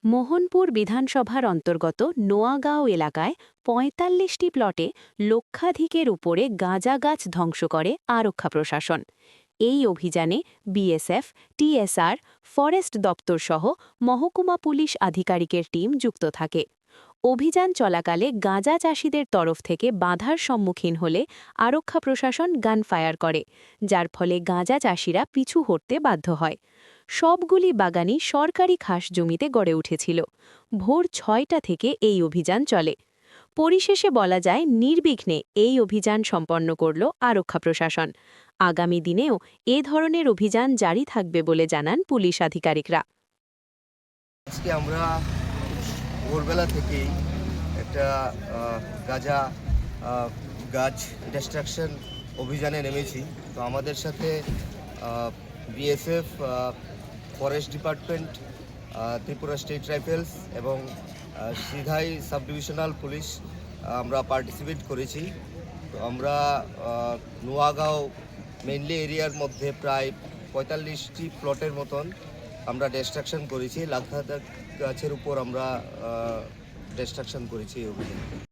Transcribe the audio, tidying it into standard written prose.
মোহনপুর বিধানসভার অন্তর্গত নোয়াগাঁও এলাকায় ৪৫টি প্লটে লক্ষাধিকের উপরে গাঁজা গাছ ধ্বংস করে আরক্ষা প্রশাসন। এই অভিযানে বিএসএফ, টিএসআর, ফরেস্ট দপ্তর সহ মহকুমা পুলিশ আধিকারিকের টিম যুক্ত থাকে। অভিযান চলাকালে গাঁজা চাষিদের তরফ থেকে বাধার সম্মুখীন হলে আরক্ষা প্রশাসন গানফায়ার করে, যার ফলে গাঁজা চাষিরা পিছু হটতে বাধ্য হয়। সবগুলি বাগানই সরকারি খাস জমিতে গড়ে উঠেছিল। ভোর ৬টা থেকে এই অভিযান চলে। পরিশেষে বলা যায়, নির্বিঘ্নে এই অভিযান সম্পন্ন করল আরক্ষা প্রশাসন। আগামী দিনেও এ ধরনের অভিযান জারি থাকবে বলে জানান পুলিশ আধিকারিকরা। আজকে আমরা ভোরবেলা থেকেই একটা গাঁজা গাছ ডিস্ট্রাকশন অভিযানে নেমেছি। তো আমাদের সাথে BSF, forest department, Tripura state rifles এবং সিধাই সাব ডিভিশনাল পুলিশ আমরা পার্টিসিপেট করেছি। তো আমরা নোয়াগাঁও মেইনলি এরিয়ার মধ্যে প্রায় ৪৫টি প্লটের মতন আমরা ডিস্ট্রাকশন করেছি। লাখ লাখ গাছের উপর আমরা ডিস্ট্রাকশন করেছি এই অভিযানে।